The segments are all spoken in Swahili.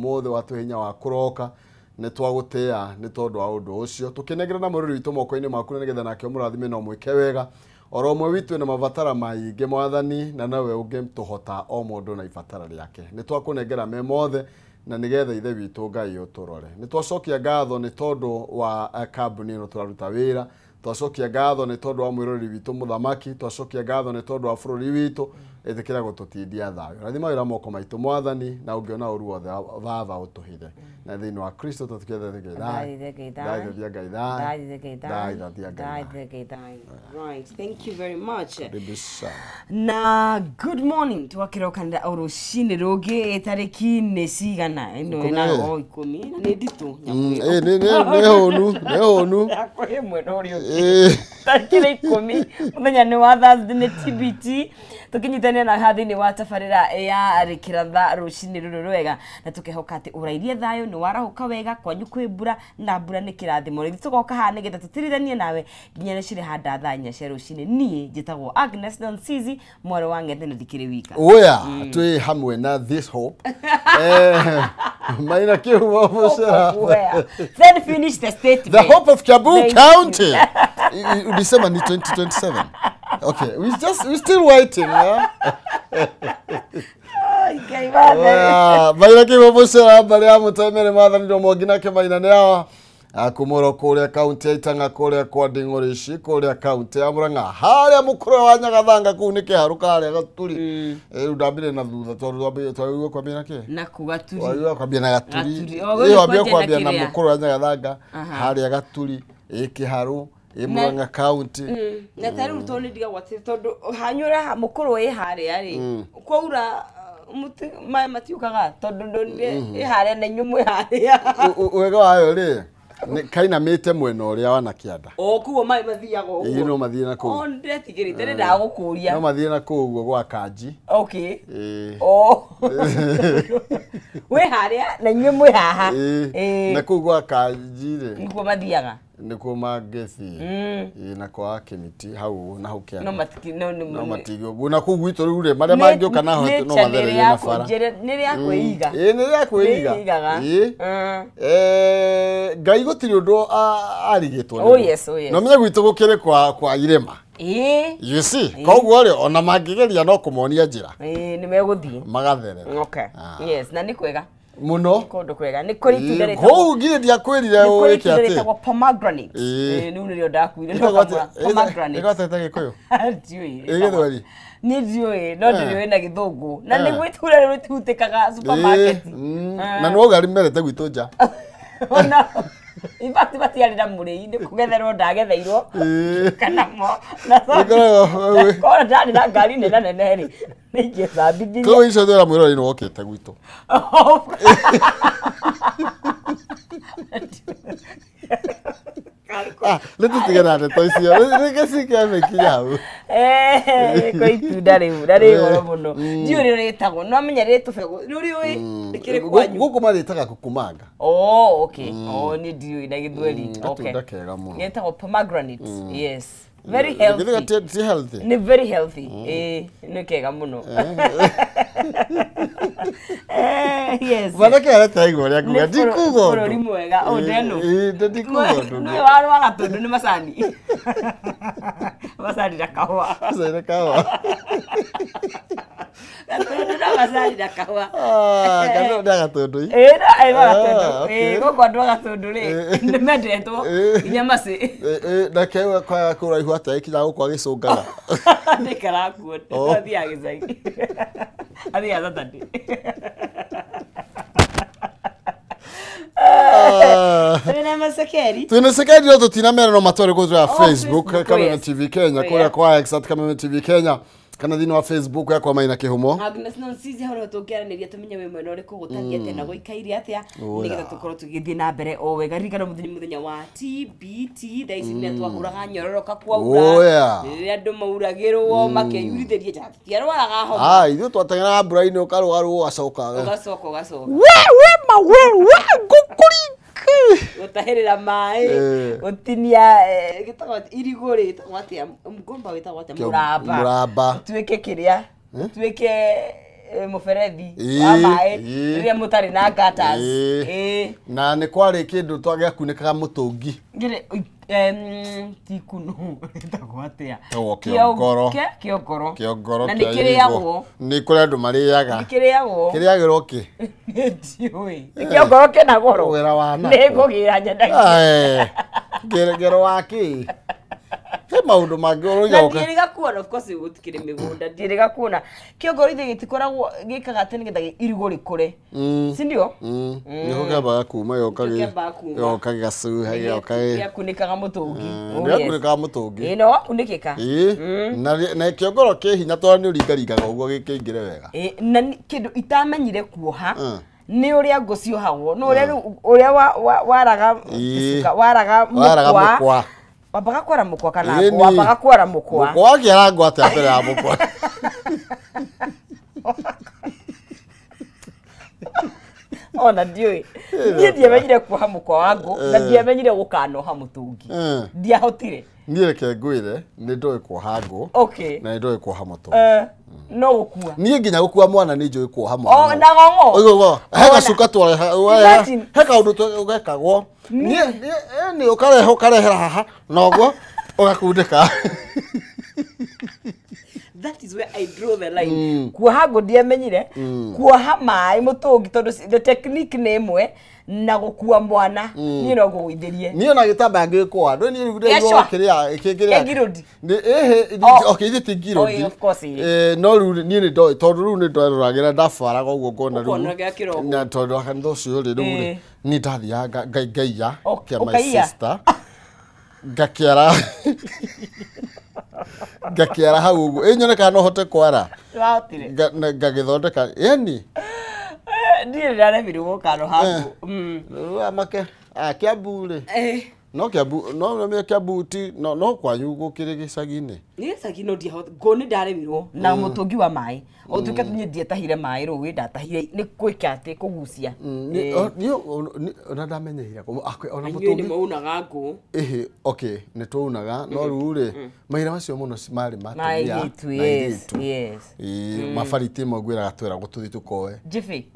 mothe watu hinya wa kuroka ne twagutea ne tondu wa undu ucio tukinegerana mururi witu moko-ini maku nigetha nake murathime no mwike wega oromwe witu na mavatara maingi mwathani na nawe unge tuhota o mundu na ifatara riake ne twakunengera me mothe na nigetha ithe witu Ngai uturore ne twacokia ngatho ni tondu wa kambuni no turaruta wira twacokia ngatho ni tondu wa mwirori witu muthamaki twacokia ngatho ni tondu wa bururi witu ethikira gututindia thayo rathima wira moko maitu mwathani na ungiona uru wothe baba utuhire na thini wa Kristo tutukethe Right, thank you very much. Na good morning twakira ukanda urushini rugi tariki ni cigana ino ina o 10 na ni nditu ne honu akwe mweno rio tariki 10 muthenya ni wa Thursday ni TBT tukinyitania na hathini wa tafarira ya arikiratha rushini ruru rwega na tukihoka ati urairie thayo ni warahuka wega kwanyu kwibura na mbura ni kirathimo rithi tugoka ha nigetha tutirithanie nawe nginya cire handa tha nya cia rushini nie njitagwo Agnes Nansizi mwaro wa Ng'ethe na thikire wika oya twi hamwe na this hope maina kihumo mucera then finish the statement the hope of Kiambu County December 2027. Okay, we still waiting, yeah. Okay, bye. Maina kihumo mucera bali amutemere mwathani ndo mogina ke maina ne awa akumoro kuria county itanga kuria kwa Nding'orici kuria county ya Murang'a haria mukuru wa Nyagathanga ku ni kiharuka haria gaturi ndambire na thutha tondu twagwa kwa mina ke na kugaturi wagwa kwa bina gaturi iyo ambia kwa bina na mukuru wa Nyagathanga haria gaturi ikiharu Murang'a county na tari utoni diga wati tondu hanyura mukuru we haria ri kwaura muti mai matiukaga tondu ndonire haria na nyumu haria wega wayo ri kaina mete mwena uria wana kianda kuo mai mathiago uguo no mathie na ku ndetigirite ndagukuria no mathie na ku uguo gwa kanji okay we haria na nywe mwe haha na ku gwa kanji ri nikuo mathiaga nikuo mageci na kwa Kimiti hau na hau kianda no matigi uguo na ku gwitu riu ri maria mangioka na hote no mathere na fara ni ria kwiga ni ria kwiga Ngai gutiri undu arigitwo oh yes no menye gwitu gukire kwa irema you see koguo ri ona mangigeria no kumonia njira ni meguthii magathere okay yes na ni kwega muno kondo kwega ni kuri tudere ko ngire dia kwirire o iki ati ni pomegranate ni unio ndakuire no pomegranate igotete gikuyu ndiui igithweri ni ndiui no ndiui na githungu na ni gwitura ri tutikaga supermarket na no gari merete gwitu nja ona in fact batiari na muri ni kugetherwo ndagetheirwo kana mo na ko ndani na ngari nene nene ri ninge sabidi ko icio thora mwiro ni wokete gwitu letu tigana de toicio regesi ke mekinya hau ko itunda riu ndari goro muno ndiuri ritagwo no amenyere tubego ruri ui ikire kwanyu guku maritaga kukumanga okay ni ndiuri na githweri okay ngetagwo pomegranate yes very healthy ni very healthy ni kega muno yes bana ke ara taigo ria kuga ndikugo buri mwega ndeno ndikugo ni waru wa gatundu ni masani masani da kawa masani da kawa kana nda gatundu na gatundu gogo ndo gatundu ri ni mendetwo inyamasi na kewa kwa kuraihu ata ikinya gukwa gicungaga ndikarakuo athi agicai athi azatandi Tuna sekeri no tutina mera no matore kwa Facebook kama TV Kenya kule kwa X kama TV Kenya kana thini wa Facebook yakwa Maina Kihumo Agnes Nansizi haro tukiaraniria tumenye we mwena uriku gutathia tena guikaire atia nigetha tukorwo tugithie na mbere o wega ririkana muthenya wa TBT thaisi ni twahuraga nyororoka kwa ura riria andu mauragirwo makeyurithirie jati tiarwaraga homa ithu twatengera mbura-ini ukarugaru ugacoka we gukuri utahirira mai utinia gitagwa iriguri tagwa atia mgomba witagwa atia muramba muramba tuweke kiria tuweke muberethi wa maĩ rĩrĩa mũtarĩ na gutters na nĩ kwarĩ kĩndũ twagĩakunĩkaga mũtũngi tikunu ndagwo atia kĩongoro na nĩ kĩrĩagwo nĩ kũrĩ andũ marĩaga kĩrĩagĩrwo kĩ ndiũĩ kĩongoro kĩna goro wĩra wa na nĩ ngũgĩra nyendagia ngero wa kĩ he maũndũ mangĩ ũrũiga ndiĩrĩga kuona of course gũtikĩrĩ mĩgũnda ndiĩrĩga kuona kĩongoro ithe gĩtikoragwo gĩkaga atĩ nĩgetha irigũ rĩkũre si ndio nĩho kĩambaga kuma gĩoka gĩgacuha gĩakunĩkaga mũtũngi gĩakunĩkaga mũtũngi no wakunĩkĩka na kĩongoro kĩ hinya tondũ nĩ ũringaringaga ũguo gĩkĩingĩre wega na kĩndũ itamenyire kuoha nĩ ũrĩa ngũciohagwo no ũrĩa waraga mũkwa wambaga kwara mũkwa kana wambaga kwara mũkwa wakĩara ngwate mbere ya mũkwa ona ndiũĩ niĩ ndiamenyire kuoha mũkwa wa ngũ na ndiamenyire gũkanoha mũtũngi ndiahotire niĩ reke ngwĩre nĩ ndũĩ kuoha ngũ na nĩ ndũĩ kuoha mũtũngi no gũkua niĩ nginya gũkua mwana nĩ njũĩ kuoha mwana na ng'ong'o oigo he gacuka he kaũndũ ũgekagwo nĩ ũkarehera haha na ũguo ũgakundĩka that is where I draw the line kuoha ngũ ndiamenyire kuoha maĩ mũtũngi tondũ the technique nĩ ĩmwe na gũkua mwana niĩ no ngũgũithĩrie niĩ ona gĩtambaya ngĩkũa ndũ niĩ rĩu kĩrĩa okay ithe ti ngirũndi no rĩu niĩ nĩ ndoĩ tondũ rĩu nĩ ndoragĩra ndabaraga ũguo ngona rĩu na tondũ kanitha ũcio rĩ rĩu rĩ niĩ ndathiaga ngaiya kĩa my sister ngakĩara hau ũguo ĩnyonekaga no hote kwara ngagĩthondeka yani ndiye ndaremirwo gũkano hangũ amake Kiambu rĩ no Kiambu no Kiambu ti no kwanyu gũkĩrĩ gĩcagi-inĩ nĩ gĩcagi no ndiahota ngũ nĩ ndaremirwo na mũtũngi wa maĩ ũtuĩke niĩ ndietahire maĩ rũĩ ndatahire nĩ gwĩka atĩ kũgucia ona ndamenyeire ona mũtũngi nĩ maunaga ngũ okay nĩ twaunaga no rĩu rĩ mahinda macio mũno marĩ matumia mabariti magwĩraga twĩra gũtũthi tũkoe jibi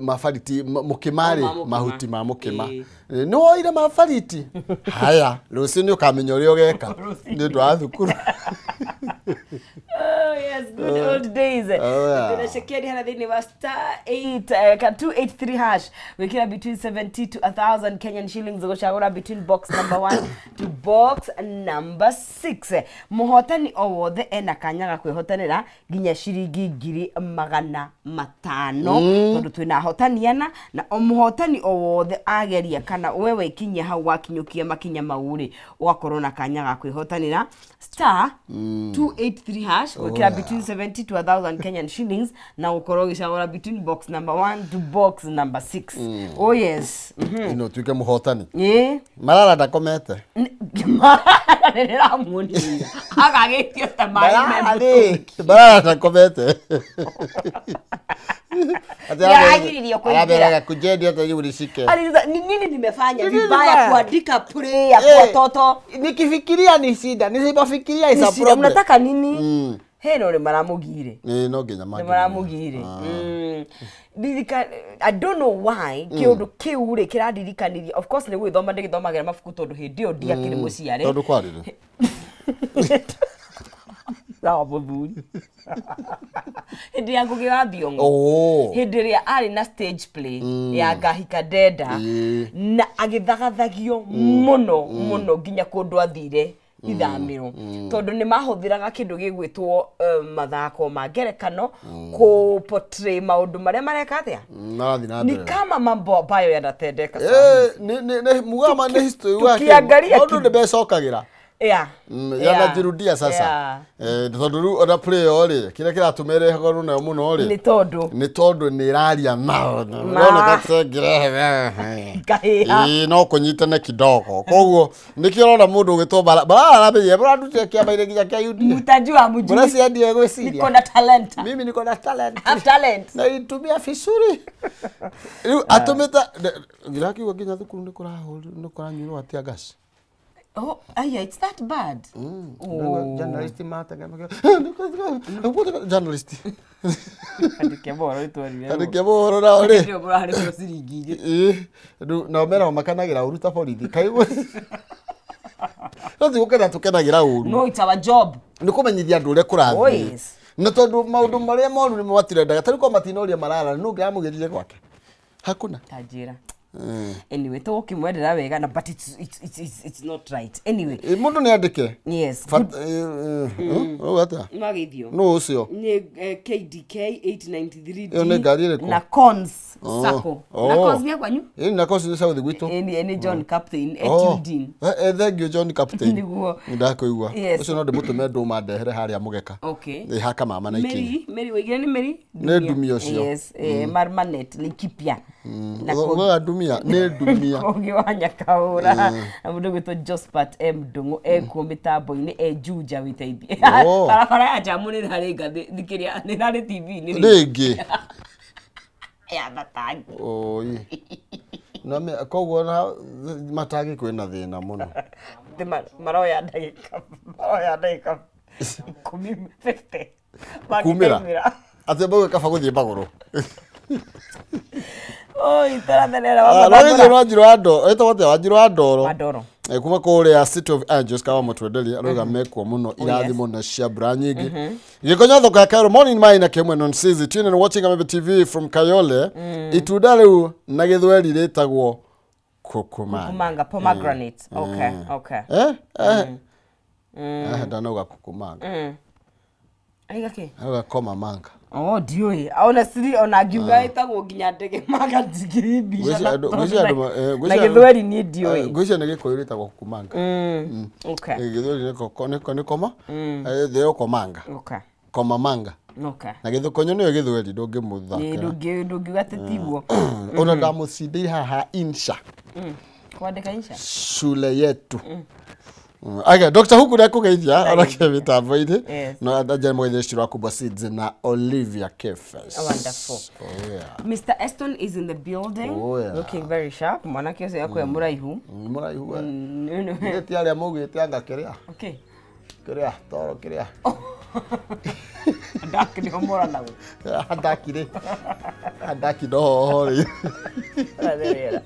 mabariti mũkĩmarĩ mahuti ma mũkĩma nĩ woire mabariti haya rũciũ nĩ ũkamenya ũrĩa ũgeka nĩ ũndũ wa thukuru oh yes good old days tunashekia hana thini wa *283 hash wekira between 70 to 1000 Kenyan shillings gochagora between box number 1 to box number 6 muhotani o wothe ena kanyaga kwihotanira ginya shiringi 500 tondu twina hotaniana na o muhotani o wothe ageria kana wewe ikinya hau wakinyukia makinya mauri ugakorwo na kanyaga kwihotanira *283 hash wekira between 70 to 1000 Kenyan shillings na ukorwo gicagora between box number 1 to box number 6 oh yes ino tuike muhotani marara ndakomete ndĩramuonire agagĩtio ta maĩ marara ndakomete agiririo kuingia kujendia hata yule shike nini nimefanya vibaya kuandika prayer kwa watoto nikifikiria ni shida nisipofikiria is a problem unataka nini heno ni maramugire no nginya maramugire I don't know why kiundu kiu ri kiradirikaniria of course ni gwithoma ndigithomagira mabuku tondu hindi yo ndiakiri muciare tondu kwarire sawa muthuri hindi ya Ngugi wa Thiong'o hindi ria ari na stage play ya Ngahika Ndenda na agithagathagio muno nginya kundu athire ithamiro tondu ni mahuthiraga kindu gigwitwo mathako ma ngerekano ku portray maundu maria mareka atia ni kama mambo ambayo yanatendeka sana ni mugama ni history wake maundu ni becokagira yanajirudia sasa tondu ru ona play ori kile kiratumere hagoro na muno ori ni tondu ni raria nao ona gatengirehe no kunyitana kidogo koguo nikirona mundu ugitwo barabeye buradutia kiambaire ginya kia yudi mutajua mujui burasi andie gwiciria niko na talent mimi niko na talent have talent na itumia fisuri riu atumita ngiraki ginya thukuru ni kuranyuirwo atia gas Oh, yeah, it's that bad. Oh. Journalist matanga. Journalist. Andike boro itwarire. Andike boro na ore. Andike boro hari ko siringi. Na mera makanagira uruta borithi. Kaigwe. No thigukena tukenagira uru. No, it's our job. Ni kumenyithia andu ure kurathi. Oh, yes. Na tondu maundu maria moru ni matirendaga tari kwa matinoria marara no ngiamugirire gwake. Hakuna. Tajira. Anyway, to kimwendera wega na but it's not right. Anyway, mundu ni andike. Yes. Ata. Magithio. No ucio. Ni KDK 893D. Yo ne gari reko. Na cons sako. Na cons ni kwanyu? Na cons ni South Gwito. Ni John Captain Etudin. Thank you John Captain. Niguo. Ndakoigua. Ucio no ndimutume ndu mandehere haria mugeka. Okay. Haka mama na ikini. Mary wigire ni Mary? Ne dumia ucio. Yes, Marmanet Likipia. Na ko dumia ne dumia. Kogi wa Nyakaura. Na mundu gwitwo Jospat M Ndungu ekuo mitambo-ini Juja witeithie. Barabara ya jamu ni hari ngathi thikiria ni hari TV ni ringi. Ya batangi. Oi. Na me koguo na matagi kwina thina muno. Maroya ndagika. Maroya ndagika. 50. Kumira. Ate bawe kaba guthie baguru. Oi, tarathera wa mama. Ro no njiro ando, eto wote wa njiro andoro. Andoro. Kuma kuria City of Angels kawa mutwendeli aroga mekwo muno irathimo na cia bra nyingi. Gikonyo thoka Kayole morning mine na kemwe non sizi tune and watching Amebe TV from Kayole. Itunda riu na githweri ritagwo kukumanga. Kukumanga pomegranate. Okay. Ndanoga kukumanga. Aiga ke? Aiga koma manga. Oh, dioi. Aona siri ona giuga itagwo nginya ndege maga digiribi. Na githweri ni dioi. Gwicia ni gikoyo itagwo kukumanga. Okay. Githweri ni koma. Theo komanga. Okay. Koma manga. Okay. Na githukonyo niyo githweri ndungimuthakira. Ndungiuga tetiwo. Ona ndamucindire haha insha. Kwandika insha. Shule yetu. Okay, Dr. Huku ndakugeithia arake mitambo-ini no ndaje mwethecirwa kubwa Seeds na Olivia Kefes. Wonderful. Oh yeah. Mr. Eston is in the building. Oh yeah. Looking very sharp. Mwanake yose yako ya muraihu. Muraihu. Ngeti aria mugite anga kiria. Okay. Kiria toro kiria. Andaki ni omora nawe. Andaki do hori. Adera.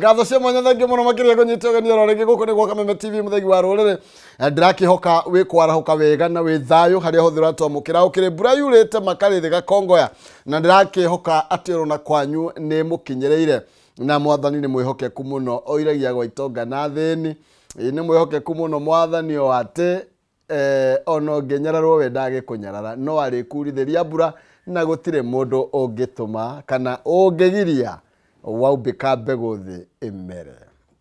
ngatho cia mwanya thangi muno makiria kunyita ugeni rorege guku ni gwa Kameme TV muthegi wa rurire ndirakihoka wi kwarahuka wega na wi thayu haria huthira twamukira ukire mbura yurite makarithi gakongoya na ndirakihoka atirona kwanyu ni mukinyereire na mwathani ni mwihokeku muno oiragia gwa itonga na thini ni mwihokeku muno mwathani o ate ono ngenyararwo we ndage kunyarara no ari kurithiria mbura na gutire mundu ungituma kana ungegiria waubika mbegu thi imere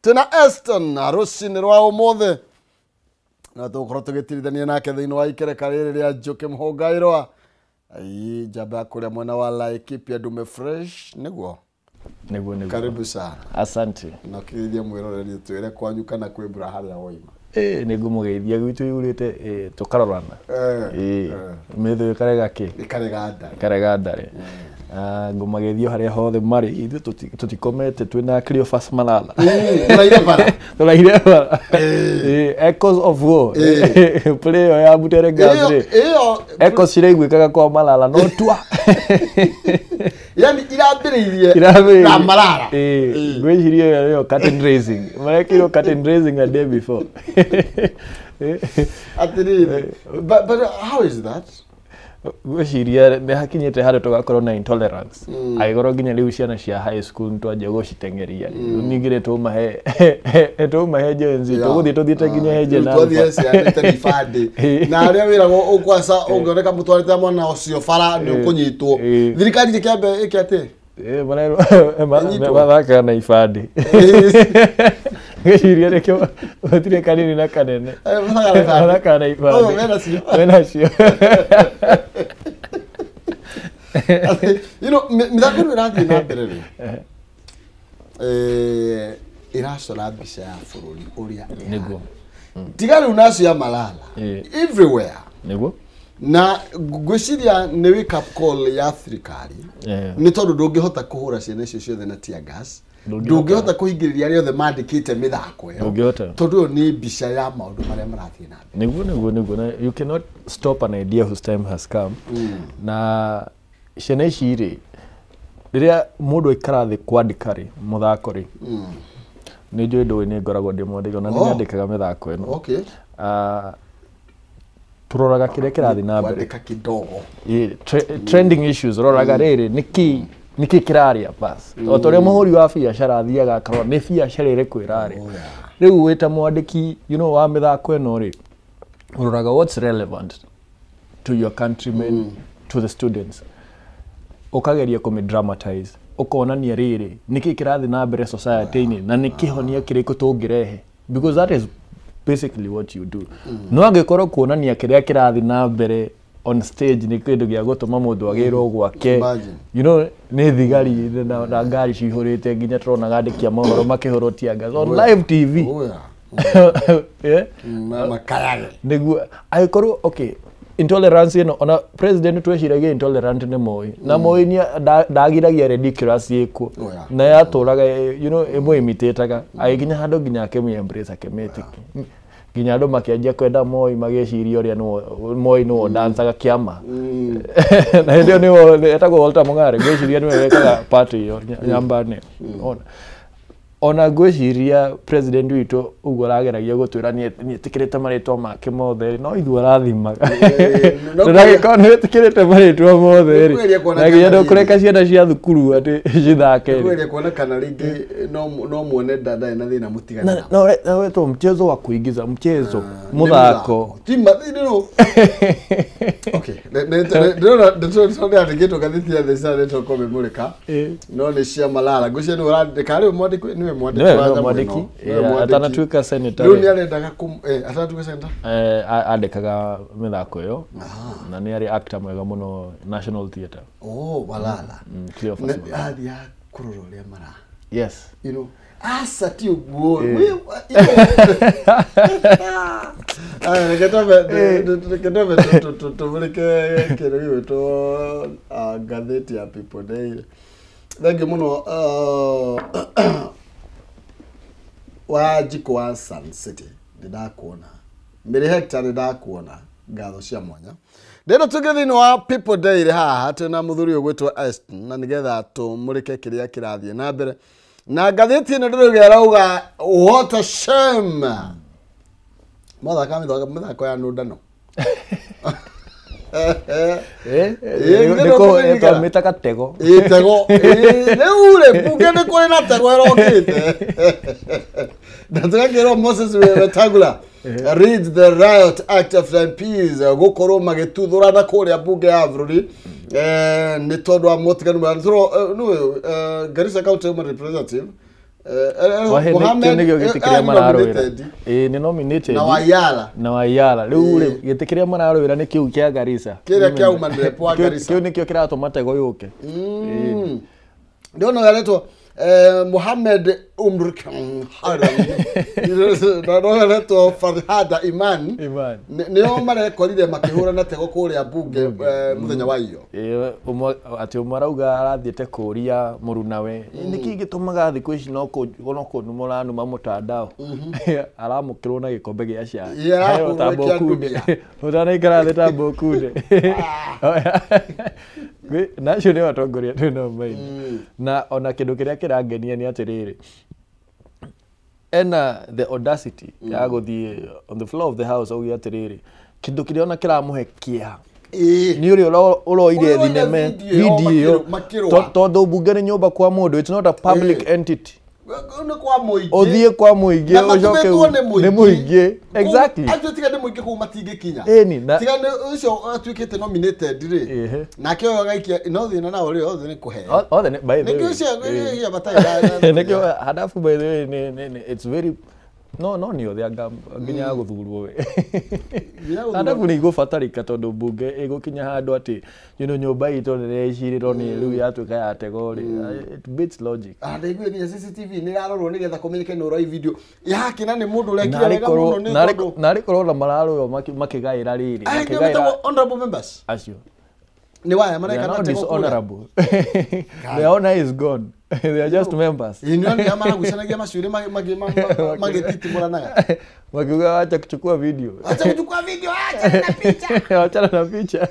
tuna Eston arucini rwa umuthe na tukorwo tugitirithania nake thiini wa ikereka riri ria Njuki Muhungairwa ai jaba kuria mwena wa Laikipia Ndume Fresh niguo karibu sana asante na kirithia mwiroreri twire kwanyu kana kwi mbura haria woima nigumugeithia gwitu yurite tukarorana metho karega ndare ngumageithio haria hothe mari ithu tutikomete twina Cleophas Malala tulaire bara echoes of war play ya Butere Gathri echoes cireiguikaga kwa Malala no twa yani irambiriirie na Malala gwicirie yo curtain raising marekiro curtain raising a day before but how is that gwiciria me hakinyete hare tugakorwo na intolerance aigoro nginya riu ciana cia high school ntwaje gucitengeria ningire tumahe jenzi tuguthie tuthiete nginya heje na tuthie cia telefadi na aria wirago ukwasa ungioneka mutwarite mwana ucio fara ni ukunyitwo thirikari kiambe ikiate mathaka na ifadi giciria rekio utire kanini na kanene mathaka na ifadi wena cio you know mithako ni rathi na mbere iracora mbica ya bururi uria niguo tigari unacio ya Malala everywhere niguo na gwiciria ni wake up call ya thirikari ni tondu ndungihota kuhura ciana icio ciothe na tear gas ndungihota kuhingiriria aria othe mandikite mithako iyo tondu ni mbica ya maundu maria marathie na niguo you cannot stop an idea whose time has come na ciana ici ri riria mundu ikarathi kwandika ri muthako ri ni njui ndu ni ngoragwo ndi mwandiki na ni andikaga mithako ino turoraga kiria kirathi na mbere kwandika kidogo trending issues roraga riri niki kiraria bas otoria muhuri wa biacara athiaga akarora ni biacara iri kwirari riu wita mwandiki wa mithako ino ri uroraga what's relevant to your countrymen to the students ukageria dramatize ukonania riri niki kirathi na mbere society-ini na nikihonia kiriko tungirehe because that is basically what you do no angekorwo kuonania kiria kirathi na mbere on stage ni kindu gia gutuma mundu agirwo gwake ni thigari na ngari cihurite nginya turona gandikia mohoro makihorotia gas on live TV makayage niguo aikorwo okay intolerance ino ona president tweciragia intolerant ni moi na moi ni ndagiragia ridiculous yiko na yaturaga imwe imitetaga aiginya handu nginya akemi embrace akemetic nginya andu makianjia kwenda moi magiciria uria moi no dancaga kiama na ndio ni etagwo Walter Mung'are gwiciria ni wekaga party yo nyambane ona gwiciria president witu uguo rageragia gutwira ni tikirite maritwa make mothe no ithu arathimaga ndagikona ni tikirite maritwa mothe na nginya ndukureka ciana cia thukuru ati cithake kweli kuona kana ringi no muone dada na thina mutigana no wetu mchezo wa kuigiza mchezo muthako timba no okay ndio atingeto kathithia the sare to kome mulika no ni cia Malala gucia ni urandika ari mwandiki ni mwandiki atanatuika senator riu ni arendaga atanatuika senator andikaga mithako yo na ni ari actor mwega muno National Theatre Malala Cleophas athia kurora uria mara yes asa ti uguo Neketobe kero to gatheti ya People Daily thangi muno Wanjiku wa Sun City ndidakuona mbere hectare ndakuona ngatho cia mwanya ndino tugithini wa People Daily haha tena muthuri ugwitwa Eston na nigetha tumurike kiria kirathie na mbere na ngathĩti ĩno ndĩrauga arauga what a shame mathaka mĩthako ya nũndano niko etomita katego itego neure bunge nĩ kũrĩ na tego ĩrokĩte na tũgakĩrwo Moses Wetangula read the riot act of MPs gũkorwo magĩtuthũrana kũrĩa bunge ya bũrũri nĩ tondũ wa mũtiganu Garissa County Women Representative Mohamed nigio gĩtĩkĩrĩa mararũĩra nĩ nominated na Wayala rĩu gĩtĩkĩrĩa mararũĩra nĩ kĩu kĩa Garissa kĩrĩa kĩaumanire kwa Garissa kĩu nĩkĩo kĩratũma tego yũke ndio yaletwa Mohamed Umrkan naroletwa Farhada Iman nĩo marekorire makĩhũra na tego kũrĩa bunge mũthenya wa iyo ati umarauga arathiĩte kũria mũrunawe nĩkĩ gĩtũmaga thikũ ici no mũranuma mũtandao aramũkĩrwo na gĩkombe gĩa cai ũtanaikara thĩ tambo kunde nacio nĩ watongoria twĩna maini na ona kĩndũ kĩrĩa kĩrangenia nĩ atĩrĩrĩ ena the audacity ya gũthiĩ on the floor of the house auge atĩrĩrĩ kĩndũ kĩrĩa ona kĩramũhe kĩeha nĩ ũrĩa ũroire thinema video tondũ bunge nĩ nyũmba kwa mũndũ it's not a public entity Odhie kwa mũingĩ ũcoke nĩ mũingĩ exactly atiga nĩ mũingĩ kũu matingĩkinya tiga ũcio atuĩkĩte nominated rĩ nake gaikia no thina na ũrĩa othe nĩ kũheo othe by the way nĩkĩo batara nĩkĩo hadafu by the way it's very no nĩ othe nginya gũthurwo we hadafu nĩ igũbatarĩka tondũ bunge ĩgũkinya handũ atĩ nyũmba itũ nĩ ĩcirĩrwo nĩ rĩu yatuĩka ya tego rĩ it beats logic ndaiguire nginya CCTV nĩ yarorwo nĩgetha kũmenyeke nĩ ũroi video yakina nĩ mũndũ ũrekire wega mũno nĩ na rĩkorwo na mararũyo makĩgaĩra rĩrĩ makĩgaĩra honorable members acio ni waya mareka na tego honorable the honor is gone they are just members ni amara gucanagia macuire magititi moranaga wakiuga acha kuchukua video acha na picha acha na picha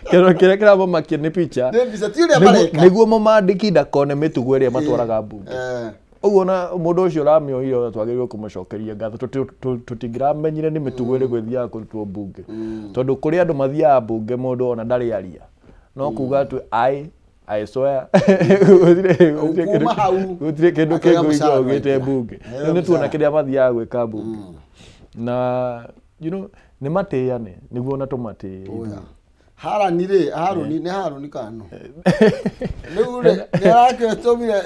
kĩrĩa kĩramamakia nĩ picha nĩguo mũmandĩki ndakone mĩtugo ĩrĩa matwaraga bunge ũguo na mũndũ ũcio ũramĩoire twagĩrĩirwo kũmũcokeria ngatho tũtingĩramenyire nĩ mĩtugo ĩrĩkũ ĩthiaga kũrutwo bunge tondũ kũrĩ andũ mathiaga bunge mũndũ ona ndarĩ aria no kuga tu I swear gũtirĩ kĩndũ kĩngĩigua ũgĩte bunge nĩ tuona kĩrĩa mathiaga gwĩka bunge na nĩ matĩane nĩguo na tũmatĩe Harani nĩ Haruni kano nĩ arakĩtumire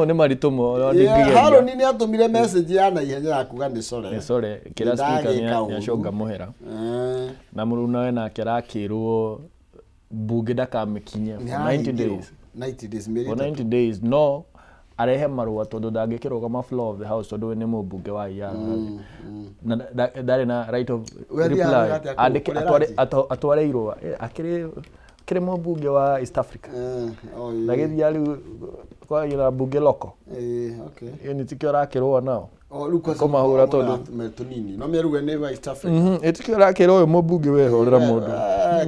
nĩ maritũmo Haruni nĩ atumire message ya na ihenya ya kuga nĩ core kĩra speaker nĩ aconga mũhera na mũrunawe nake arakĩrwo bunge ndakamĩkinye 90 days no arehe marũa tondũ ndangĩkĩrũgama floor of the house tondũ nĩ mũmbunge wa Iyala na ndarĩ na right of reply atware irũa akĩrĩ mũmbunge wa East Africa ndagĩthiĩ rĩu kwa ira bunge loko nĩ tikĩo arakĩrũa nao kũmahũra tondũ tunini no mĩaruga nĩ wa East Africa tikĩo arakĩrũa mũmbunge wehorera mũndũ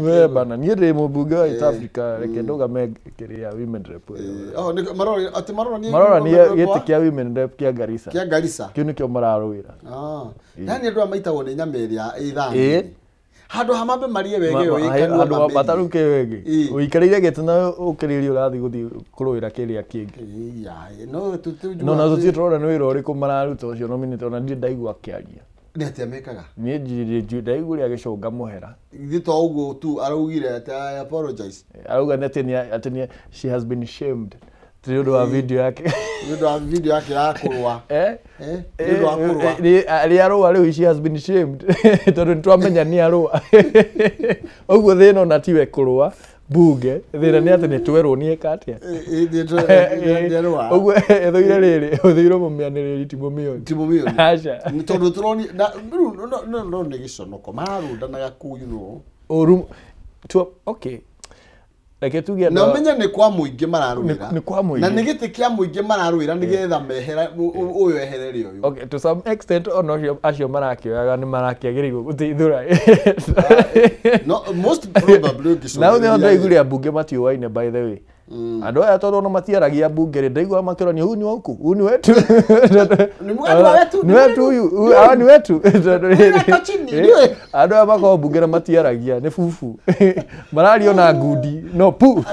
we bana niĩ ndĩ mũmbunge wa East Africa reke ndũgame kĩrĩa women rep marora nĩ gĩtĩ kĩa women rep kĩa Garissa kĩu nĩkĩo mararũĩra yani andũ amaitagwo nĩ nyama ĩrĩa ĩthani handũ hamambe marie wege handũ bataruke wege ũikarĩire gĩtĩ na ũkĩrĩrio ũrathiĩ gũthiĩ kũrũĩra kĩrĩa kĩngĩ no tũtirĩ tũrona nĩ wĩra ũrĩkũ mararuta ũcio nominate ona ndirĩ ndaigua akĩaria nĩ atĩa mekaga niĩ ndaiguire agĩcũnga mũhera ithuĩ to ũguo tu araugire atĩ apologize arauga atĩ she has been shamed nĩ ũndũ wa video yake ya kũrũa nĩ arũa rĩu she has been shamed tondũ nĩtwamenya nĩ arũa ũguo thĩna ona tiwe kũrũa bunge thĩna nĩ atĩ nĩtwerwo nĩ eka atĩa ũguo ethũire rĩrĩ ũthũirwo mũmĩanĩrĩri ti mũmĩoni aca nĩ tondũ tũroni no nĩ gĩconoko mararũndanaga kũu okay reke tuge na menya nĩ kwa mũingĩ mararũĩra na nĩ gĩtĩ kĩa mũingĩ mararũĩra nĩgetha mehera ũyũ eherere ũyũ okay to some extent ono acio marakĩoyaga nĩ marakĩagĩrĩirwo gũteithũra no most probably na nĩ ndaiguire bunge matiũwaine by the way Andũ aya tondũ no matiaragia bunge ndaigua makĩrania huu ni waku huu ni wetu Ni mwana wetu. ni wetu huyu hawa ni wetu andũ aya makoragwo bunge na matiaragia nĩ bubu marario na ngundi no pu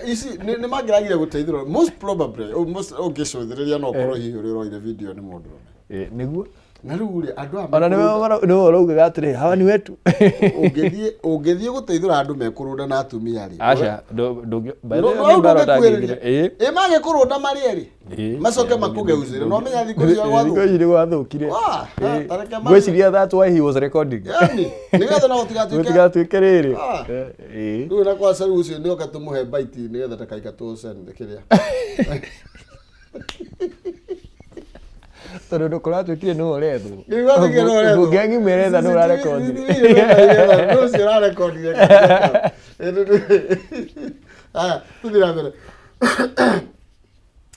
Ici nĩ mangĩragire gũteithĩrwo most probably ũngĩcũthĩrĩria no ũkorwo hihi ũrĩ ũroire video nĩ mũndũ nĩguo na rĩu rĩ andũ aya ona nĩwe ũraugaga atĩrĩ hawa ni wetu ũngĩthiĩ gũteithũra andũ mekũrũnda na atumia rĩ aca ndũngĩbarotangĩgire magĩkũrũnda marĩ erĩ macoke makũgeuzĩre no menya thikũ icio gwathũkire ngwĩciria that why he was recording nĩgetha no gũtigatuĩke rĩrĩ rĩu na kwa saru ũcio nĩoka tũmũhe baiti nĩgetha ndakaika tũcende kĩrĩa tondũ ndũkũratuĩkire nĩwe ũrethwo ngeng'i mĩretha nĩ ũrarekodi ũcio ũrarekondire tũthiĩ na mbere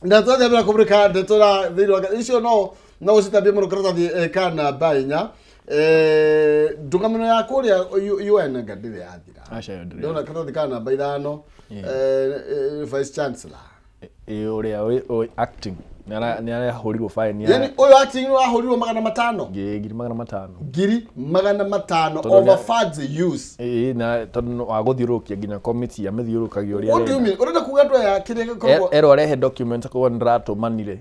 na twathia mbere kũmũrĩka ndeto na thĩinĩ wa icio no ũcitambie mũno karatathi kana mbainya ndũngamĩno ya kũrĩa UN anga ndĩrĩ yathira ndona karatathi kana namba 5 vice chancellor ũrĩa acting nĩ arahũrirwo fine yani ũyũ acting nĩ wahũrirwo 500 ngiri 500 over funds use na tondũ wa gũthiũrũrũkia nginya committee amĩthiũrũrũkagia ũrĩa what do you mean ũrenda kuga andũ aya kĩrĩa gĩkoragwo erwo arehe documents koguo nĩndĩratũmanire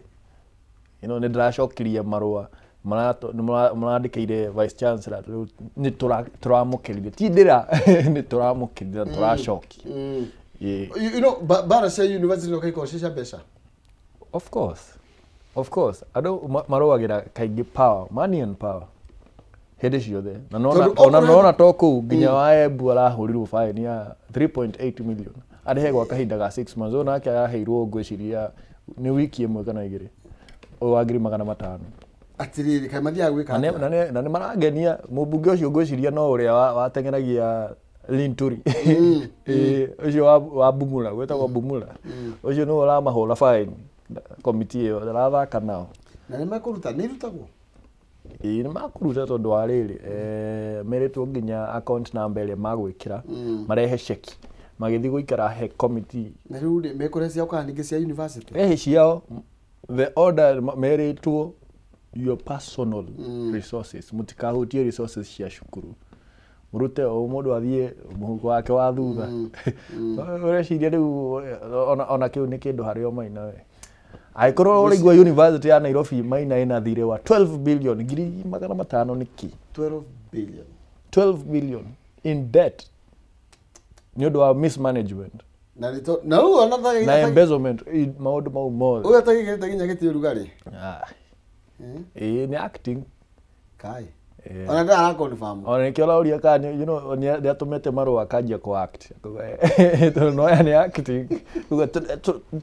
nĩ ndĩracokirie marũa marandĩkĩire vice chancellor nĩ tũramũkĩrire ti ndĩra nĩ tũramũkĩrire tũracokia you know bara cia university no kaikoo cia mbeca of course andũ marũagĩra kaingĩ power money and power hĩndĩ ciothe na nona to kũu nginya wa Embu arahũrirwo fine ya 3.8 million arĩhe gwa kahinda ga 6 months onake araheirwo ngwĩciria nĩ wiki ĩmwe kana igĩrĩ wa ngiri 500 atiriri kai mathiaga gwĩka na nĩ marangenia mũmbunge ũcio ngwĩciria no ũrĩa wateng'eragia Linturi ũcio wa Bumula gwĩtagwo Bumula ũcio nĩ ũramahũra fine committee ĩyo ndarathaka nao na nĩ makũruta nĩ rutagwo nĩ makũruta tondũ wa rĩrĩ merĩtwo nginya account number ĩrĩa magwĩkĩra marehe cheki magĩthiĩ gũikara he committee na rĩu nĩ mekũrĩa ciao kana ningĩ cia university ciao the order merĩtwo your personal resources mũtikahutie resources cia cukuru murute o mũndũ athiĩ mũhuko wake wa thutha ũreciria rĩu ona kĩu nĩ kĩndũ harĩ o Maina we Aikoro ũraigua university ya Nairobi Maina ĩna thirĩ wa 12 billion ngiri 500 nĩkĩ 12 billion in debt nĩ ũndũ wa mismanagement na rĩu ona na embezzlement maũndũ mau mothe ũyũ atagĩgĩte nginya gĩtĩ ũrugarĩ nĩ acting kai ona ndara confirm ona nĩkĩoraũria kana you know nĩatũmĩte marũa akanjia ku act no ya nĩ acting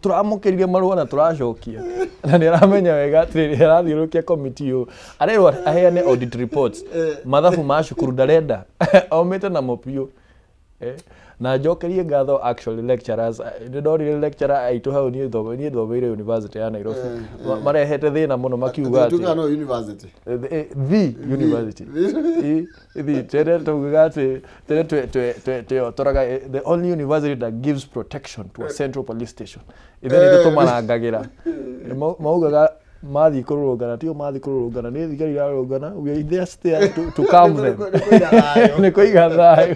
tũramũkĩrire marũa na tũracokia na nĩaramenya wega atĩrĩrĩ arathiũrũkia committee ũyũ arerwo aheane audit reports mathabu ma cukuru ndarenda aumĩte na mopio na njokerie ngatho actually lecturers ndorire lecturer aitũ hau niĩ thomeire university ya Nairobi marehete thĩna mũno makiuga atĩ no university the university tere tugaga atĩ tere toraga the only university that gives protection to a central police station ithe nĩtũmarangagĩra maugaga mathi kũrũrũngana tio mathi kũrũrũngana nĩ thigari irarũrũngana we are there to calm them nĩ kũiga thayũ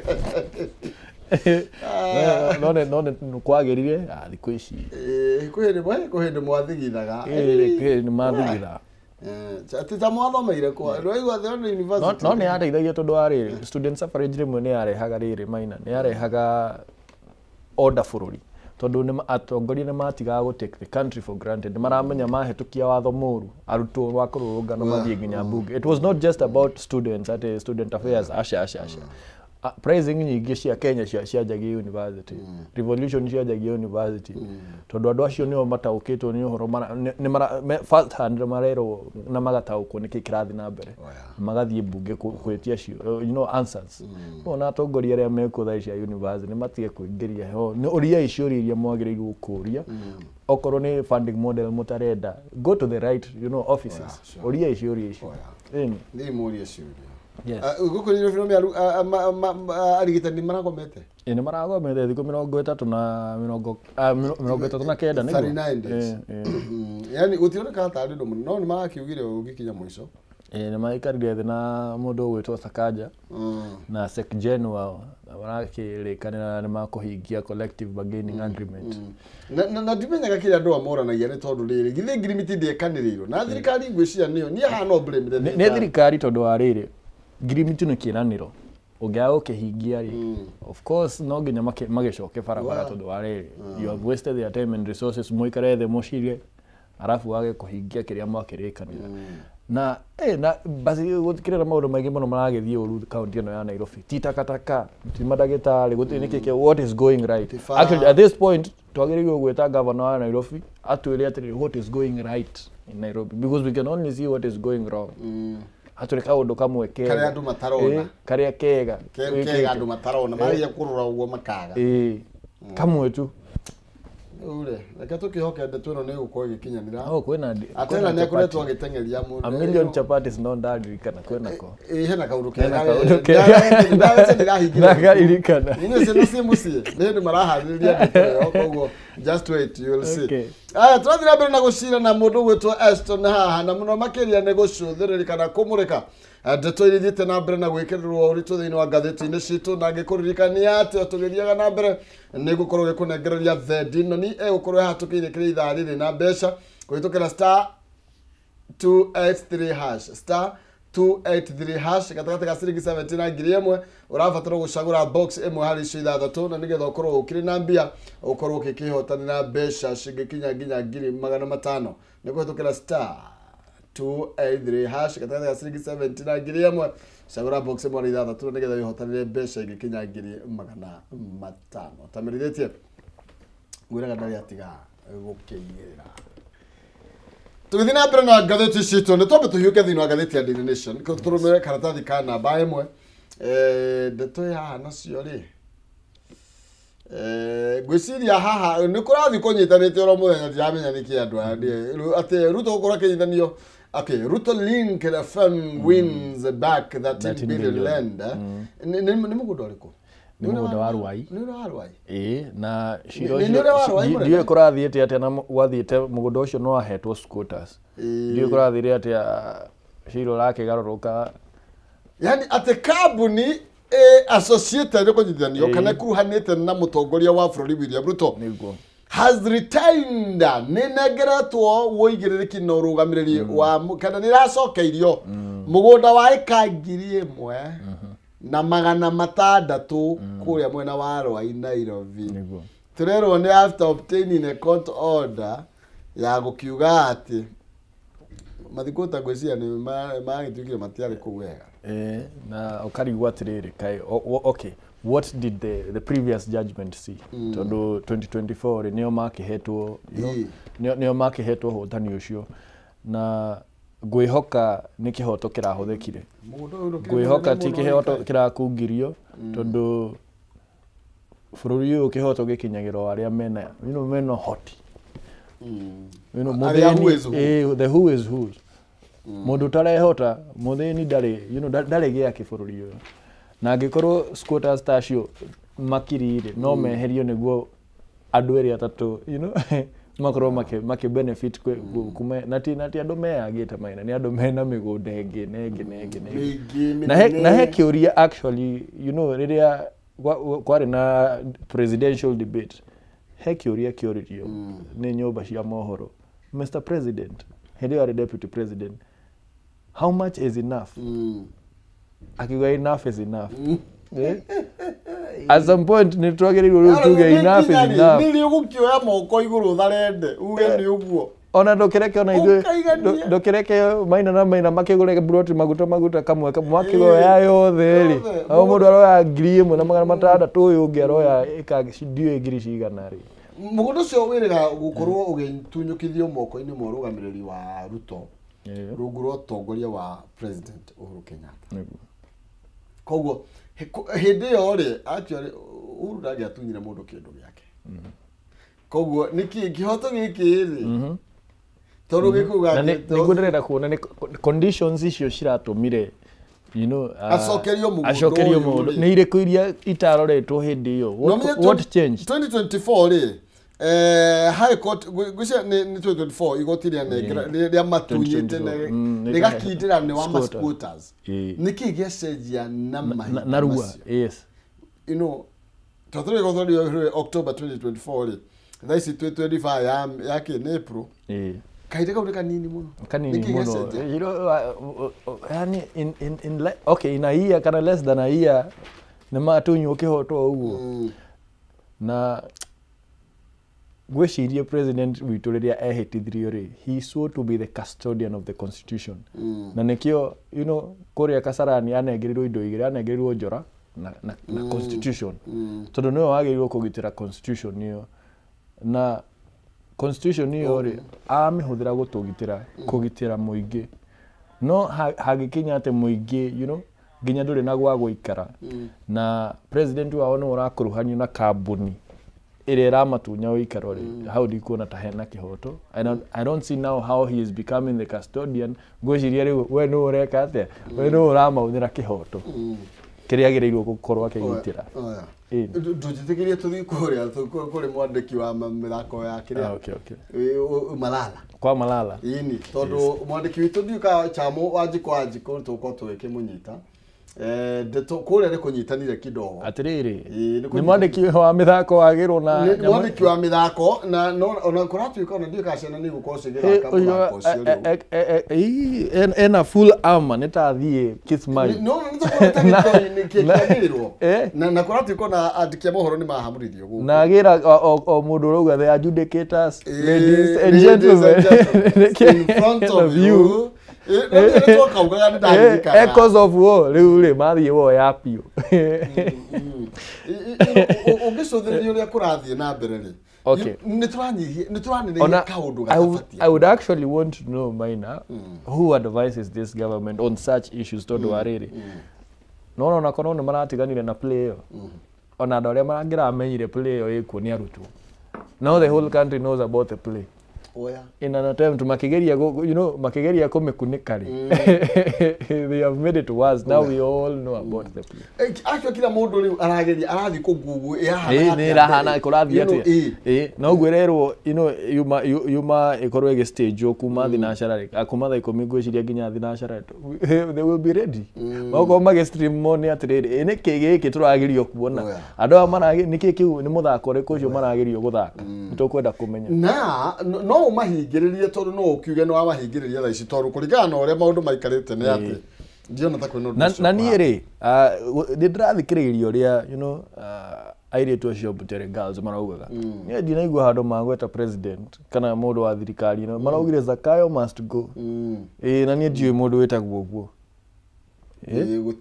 none kwagĩrire thikũ ici kwĩhĩndĩ mwathigithaga nĩ mathigitha atĩ ta mwathomeire kwa rũigua the only university no nĩ yateithagia tondũ wa rĩrĩ student suffrage rĩmwe nĩ yarehaga rĩrĩ Maina nĩ yarehaga order bũrũri tondũ atongoria nĩ matigaga gũ take the country for granted nĩ maramenya mahĩtũkia watho mũru arutwo wa kũrũrũngana mathiĩ nginya bunge it was not just about students at student affairs aca pricing nyingĩ cia Kenya cianjagia university revolution cianjagia university tondũ andũ acio nĩo mataũkĩtwo nĩ ũhoro first hand marerwo na magataũkwo nĩkĩ kĩrathiĩ na mbere magathiĩ bunge kwĩtia cio you know answers ona atongoria arĩa mekwo thaa cia university nĩ matige kũingĩria ho nĩ ũria icio iria mwagĩrĩirwo kũria okorwo nĩ funding model mũtarenda go to the right you know offices ũria icio nĩ mũria ciũria Yes. Guko ni Nairobi arigitani maragomete. Ni maragomete thiko 30 na 39 niguo. 39 days. Yani gutioneka ta andu muno no ni marakiugire ugikinya mwisho. Ni maikarire thĩ na mũndũ ũgwĩtwo Sakaja na SecGen wao marakĩrĩkanĩra nĩ makũhingia collective bargaining agreement. Na ndimenyaga kĩrĩa andũ amoranagia nĩ tondũ rĩrĩ githĩ ngirimiti ndĩekanĩrĩirwo na thirikari ngwĩciria nĩyo niĩ haha no blame nĩ thirikari tondũ wa rĩrĩ ngirimiti nĩ kĩĩranĩro ũngĩaga gũkĩhingia rĩ of course no nginya magĩcoke barabara tondũ wa rĩrĩ you have wasted their time and resources mũikare thĩ mũcirie arabu wage kũhingia kĩrĩa mwakĩrĩkanĩra na basi gũtikĩrĩra maũndũ maingĩ mũno maragĩthiĩ ũru kaunti ĩno ya Nairobi ti takataka ti madagĩtarĩ gũtinĩkĩke what is going right actually at this point twagĩrĩirwo gwĩta governor wa Nairobi atwĩre atĩrĩ what is going right in Nairobi because we can only see what is going wrong atwĩre kaũndũ kamwe kega karĩa andũ matarona karĩa kega andũ matarona marĩa kũrora ũguo makaga kamwe tu ure reke tukihoke ndeto ĩno nĩ gũkorwo ĩgĩkinyanĩra kwĩna atena nĩ akoretwo agĩteng'eria mũndũ a million chapatis no ndaririkana kwĩnako hena kaũndũ kega ndaririkana nĩ cio mũciĩ nĩ ndĩ maraharĩrĩria ndeto ĩyo koguo just wait you will see tũrathira mbere na gũcira na mũndũ gwĩtwo Eston haha na mũno makĩria nĩ gũcũthĩrĩria kana kũmũrĩka ndeto iria ithiĩte na mbere na gwĩkĩrĩrwo ũritũ thĩinĩ wa ngathĩti-inĩ citũ na ngĩkũririkania atĩ tũgĩthiaga na mbere nĩ gũkorwo gĩkũnengereria thendi ĩno ni egũkorwo ĩhatũkĩire kĩrĩa ithaa rĩrĩ na mbeca kũhĩtũkĩra star 283 hash star 283 hash gatagatĩ ga ciringi 17 na ngiri ĩmwe ũrabatara gũcagũra box ĩmwe harĩ icio ithathatũ na nĩgetha ũkorwo ũkĩrĩ na mbia ũkorwo ũkĩkĩhotanĩra mbeca cingĩkinya nginya ngiri 500 nĩ kũhĩtũkĩra star 283 hash gatagatĩ ga ciringi 17 na ngiri ĩmwe cagũra box ĩmwe harĩ ithathatũ nĩgetha wĩhotanĩre mbeca ingĩkinya ngiri 500 tamerithĩtie gwĩraga ndarĩ atiga gũkĩigĩrĩra tũgĩthiĩ na mbere na ngathĩti citũ nĩ twambe tũhiũke thĩinĩ wa ngathĩti ya Daily Nation tũrũmĩre karatathi ka namba ĩmwe ndeto ya haha nacio rĩ ngwĩciria haha nĩ kũrathiĩ kũnyitanĩte oro mũthenya ndiramenya nĩkĩ andũ aya atĩ Ruto gũkorwo akĩnyitanio Ruto Link FM wins back 13 billion land nĩ mũgũnda ũrĩkũ nĩ mũgũnda wa Rwai nĩ wa Rwai na ciro ndiũĩ kũrathiĩte atĩa na gwathiĩte mũgũnda ũcio no ahetwo squatters ndiũĩ kũrathiĩte atĩa ciro rakĩgarũrũka yani atĩ kambuni associated kũnyitithanio kana kuruhanĩte na mũtongoria wa bũrũri William Ruto nĩguo has retained nĩ nengeretwo wũigĩrĩrĩki na ũrũgamĩrĩri wa kana nĩ racokeirio mũgũnda wa ĩka ngiri ĩmwe na 600 kũrĩa mwena wa Rwai Nairobi tũrerwo nĩ after obtaining a court order ya gũkiuga atĩ mathikũta gwĩciria nĩ magĩtuĩkire matiarĩ kũu wega na ũkarigwo atĩrĩrĩ kaĩ okay what did the previous judgment see tondũ 2024 nĩo makĩhetwo nĩo makĩhetwo ũhotani ũcio na ngwĩhoka nĩ kĩhoto kĩrahũthĩkire ngwĩhoka ti kĩhoto kĩrakungĩrio tondũ bũrũri ũyũ kĩhoto gĩkinyagĩrwo arĩa mena hoti the who is who mũndũ tarehota mũthĩni ndarĩ gĩake bũrũri ũyũ na angĩkorwo squatters tacio makirire no meherio nĩguo andũ erĩ atatũ makorwo benefit na ti andũ meagĩte maina nĩ andũ mena mĩgũnda ĩngĩ na he kĩũria actually rĩrĩa kwarĩ na presidential debate he kĩũria kĩũririo nĩ nyũmba cia mohoro Mr. President hĩndĩ ĩyo arĩ deputy president how much is enough akiuga enough is enough at some point nĩ twagĩrĩirwo rĩu tuge enough is enough nĩ ũgũkĩoya moko igũrũ tharende uge nĩ ũguo ona ndũkĩreke ona ithuĩ ndũkĩreke maina na maina makĩgũre buroti maguta kamwe makĩgoya yothe rĩ o mũndũ aroya 1,600 ũyũ ũngĩ aroya ndiũĩ ngiri cigana rĩ mũgũnda ũcio wĩrĩga gũkorwo ũgĩtunyũkithio moko-inĩ ma ũrũgamĩrĩri wa Ruto rungu rwa ũtongoria wa President Uhuru Kenyatta koguo hĩndĩ ĩyo rĩ actually Uhuru ndangĩatunyire mũndũ kĩndũ gĩake koguo nĩkĩ kĩhoto gĩkĩ rĩ tondũ gĩkuga nĩguo ndĩrenda kuona nĩ conditions icio ciratũmire you know acokerio mundu ni ire kuiria itaroretwo hindi iyo what changed 2024 ri high court gusha ni 2024 igotiria ria matunyite ne gakindira ne wa masquatters niki gesejia na rua yes you know totore gothori October 2024 ri thaisi 2025 yake in April kaide ka ureka nini muno you know yani in okay in a year kana less than a year ne matunyo kihoto uguo na gwecirie president witu riria ehitithirio ri he swore to be the custodian of the constitution na nikio you know kuria Kasarani anengerirwo indo igiri anengerirwo njora na constitution tondu no wagirirwo kugitira constitution niyo na constitution niyo ri amihũthĩra kugitira muingi no hagikinya ate muingi you know nginya nduri na gwa guikara na president wao no urakuruhanio na kambuni ire ramatunya uikaro ri how do you kuona ta hena kihoto I don't see now how he is becoming the custodian gwiciria ri we no ureka ate we no uramauthira kihoto kiria agirirwo gukorwo akigitira ndujitikirie tuthi kuria kuri mwandiki wa mithako ya kiria okay Malala kwa Malala ini tondu mwandiki witu ndiuka chamo wajiko tuko tweke munyita ndeto kuria ni kunyitanire kidogo atiriri ni mwandiki wa mithako wagirwo na mwandiki wa mithako na ona kuratu ikona ndiuka cena ni gukosigera kama ena full armor nitathie Kismayo no ni kiagirwo na kuratu ikona andikia mohoro ni mahamurithio guko na agira o mundu roga the adjudicators ladies and gentlemen in front of you echoes of war riu mathie wo ya pio ugisothirio ria kurathie na mbere ri okay nituranire kaundu gatafatia I would actually want to know Maina who advises this government on such issues tondu ariri no na kono maratiganire na play yo ona ndore marangira amenyire play yo ikuo ni arutwo now the whole country knows about the play in an attempt makigeria you know makigeria kumekunika ri they have made it worse now we all know about the play actually kila mundu ri arathi kugugu ni rahana kurathi ati no gwererwo you know yuma ikorwe ge stage okuma thinashara akuma tha ikomi gwiciria nginya thinashara they will be ready bako mage stream mone atiriri ni kigiki turagirio kuona andu amaragi niki kiu ni muthako riku ucio maragirio guthaka nitukwenda kumenya na no mahingiririe tondu no ukiuge no amahingiririe tha ici tondu kuringana na uria maundu maikarite ni ati ndiona ta kwino na ni ri ndirathikiririo ria you know airitu acio Butere girls maraugaga ni ndinaigua handu magweta president kana mundu wa thirikari no maraugire Zakayo must go na ni ndiwe mundu wetagwo guo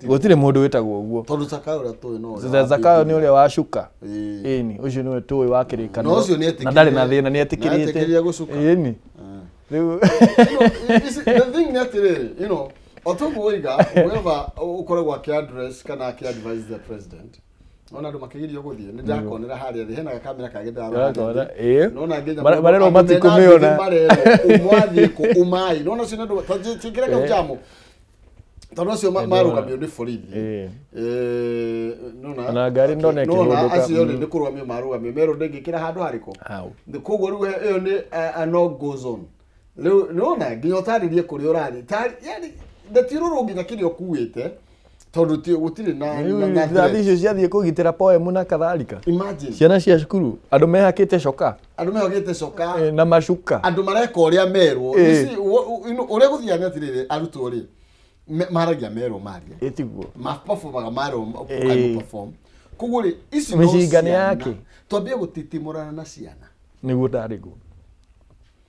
gutire mundu wetagwo guo tondu Zakayo ria tuwe no Zakayo ni uria wacuka ni ucio niwe tuwe wakirikana no ucio ni etikirire na ndari na thina ni etikirite ni riu the thing ni atiriri you know otobu wiga whoever ukoragwo address kana advise the president ona ndu makigirio guthie ni ndakonera haria thi hena kamera kagethara nona nginya marero matikumiona umwathi ku umai nona sina ndu tikire ka jamo tondu cio marugamio ni borithi nona na ngari ndone nona acio ni kurwamio marugamio mero ndingikira handu hariko koguo riu iyo ni a no go zone riu nona nginya utaririe kuri urathi yani ndatiruru nginya kiri okuite tondu gutire na thathi icio ciathie kugitira poem na kathalika imagine ciana cia cukuru andu mehakite coka na macuka andu mareka uria merwo isi uria guthia natirire arutwo ri maragia merwo maria etiguo maperformaga merwo perform koguo ri isi micingane yake twambie gutitimurana na ciana niguo tariguo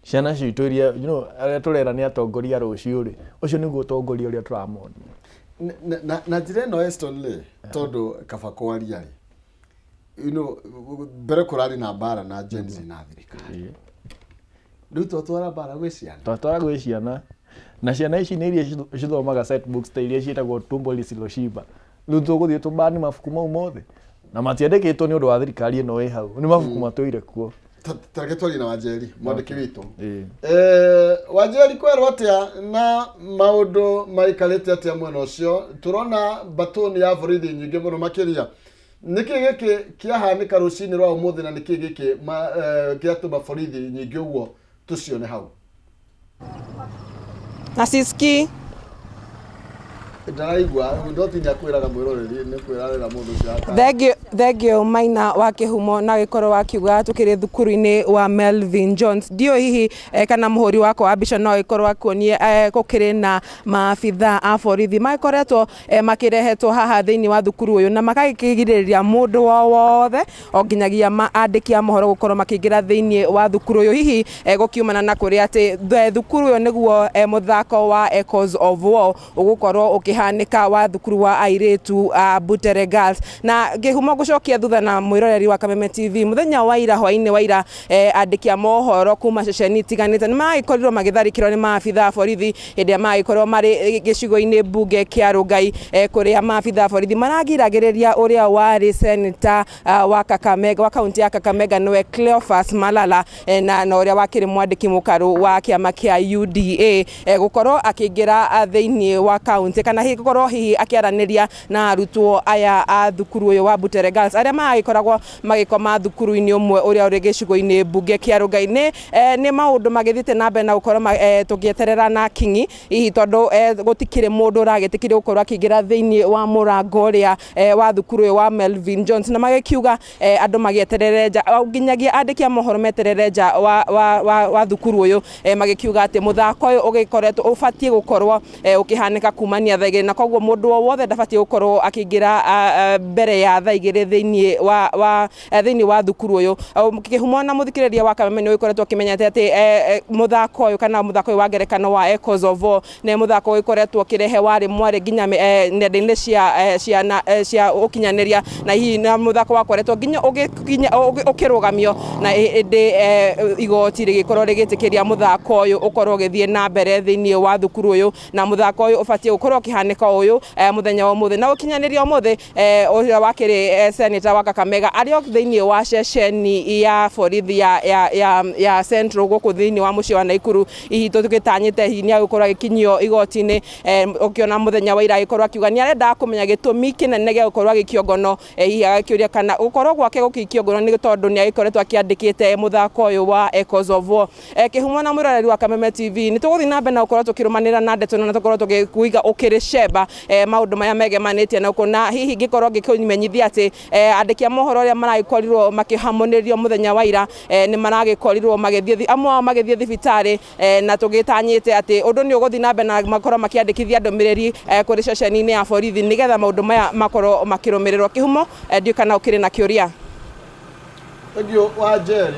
ciana citu iria you know aria turera ni atongoria rucio ri ucio niguo utongoria uria turamona na njira ino Eston Lee tondu kaba kwaria ri you know mbere kurari na bara na Gen Z na thirikari riu twatwara bara gwi ciana na ciana ici ni iria cithomaga set books ta iria cietagwo tumbo lisiloshiba riu tuguthie tubani mabuku mau mothe na matiandikitwo ni undu wa thirikari ino wi hau ni mabuku matwire kuo Targetoli na Wanjeri mwandiki witũ Wanjeri kwerwo atia na maundu maikarite atia mwena ucio turona batoni ya borithi nyingi muno makiria niki giki kiahanika rucini rwa umuthi na niki giki kiatuma borithi nyingi uguo tucione hau na siski ndaraigua ndoti nya kwiraga mwiroreri ni kwirarira mundu cia thegio Maina wa Kihumo na gikoro wakiuga tukiri thukuru-ini wa Melvin Jones dio hihi kana muhuri wako wa mbica no gikoro akuonie gukiri na maabitha a borithi makoretwo makirehetwo haha thiini wa thukuru uyu na makagikigiriria mundu wothe o nginyagia maandiki a mohoro gukorwo makiingira thiini wa thukuru uyu hihi gukiumana na kuri ati thukuru uyu niguo muthako wa Echoes of War ugukorwo ukihanika wa thukuru wa airetu Butere Girls na Kihumo gucokia thutha na mwiroreri wa Kameme TV muthenya wa ira hwaini wa ira andiki a mohoro kuma ceceni tiganite nimagikorirwo magitharikirwo ni maabitha borithi hĩndĩ ya magikorwo mari gicigo-ini bunge kia Rungai kuria maabitha borithi maragiragiriria uria wari senator wa Kakamega wa kaunti ya Kakamega niwe Cleophas Malala na uria wakiri mwandiki mukaru wa kiama kia UDA gukorwo akiingira thiini wa kaunti kana hihi gukorwo hihi akiaraniria na arutwo aya a thukuru uyu wa Butere Girls aria magikoragwo magikoma thukuru-ini umwe uria uri gicigo-ini bunge kia Rungai ni maundu magithite na mbere na gukorwo tugieterera na kingi hihi tondu gutikire mundu uragitikire gukorwo akiingira thiini wa murango uria wa thukuru uyu wa Melvin Jones na magikiuga andu magieterere nja nginyagia andiki a mohoro meterere nja wa thukuru uyu magikiuga ati muthako uyu ugikoretwo ubatie gukorwo ukihanika kumania thaigiri na koguo mundu wothe ndabatie gukorwo akiingira mbere ya thaigiri thiini wa thukuru uyu Kihumo na muthikiriria wa Kameme ni ukoretwo kimenyete ati muthako uyu kana muthako uyu wa ngerekano wa Echoes of War ne muthako ukoretwo kirehe wari mwari ginya nenda-ini cia ukinyaniria na hihi na muthako wakoretwo ginya ukirugamio na indi igoti rigikorwo rigitikiria muthako uyu ukorwo ugithie na mbere thiini wa thukuru uyu na muthako uyu ubatie gukorwo kihanika uyu muthenya wa umuthi na ukinyaniria umuthi uria wakiri senator wa Kakamega ario thiini wa ceceni ya borithi ya Central guku thiini wa mucii wa Naikuru hihi tugitanyite hihi ni agukorwo agikinyio igoti-ini ukiona muthenya wa ira agikorwo akiuga ni arenda kumenya gitumi kinene gia gukorwo agikiongono hihi agakiuria kana gukorwo gwake gukikiongono ni tondu ni agikoretwo akiandikite muthako uyu wa Echoes of War Kihumo na mwiroreri wa Kameme TV ni tuguthi na mbere na gukorwo tukirumanira na ndeto na tukorwo tukikuiga ukiri sheba maundu maya megemanitie na ukona hihi gikorwo gikimenyithia ati andiki a mohoro ria maragikorirwo makihamonirio muthenya wa ira ni maragikorirwo magithie amwe magithie thibitari na tugitanyite ati undu ni uguthi na mbere na makorwo makiandikithia ndomireri kuri ceceni-ini ya borithi nigetha maundu maya makorwo makirumirirwo Kihumo ndio kana ukiri na kiuria Egio Wanjeri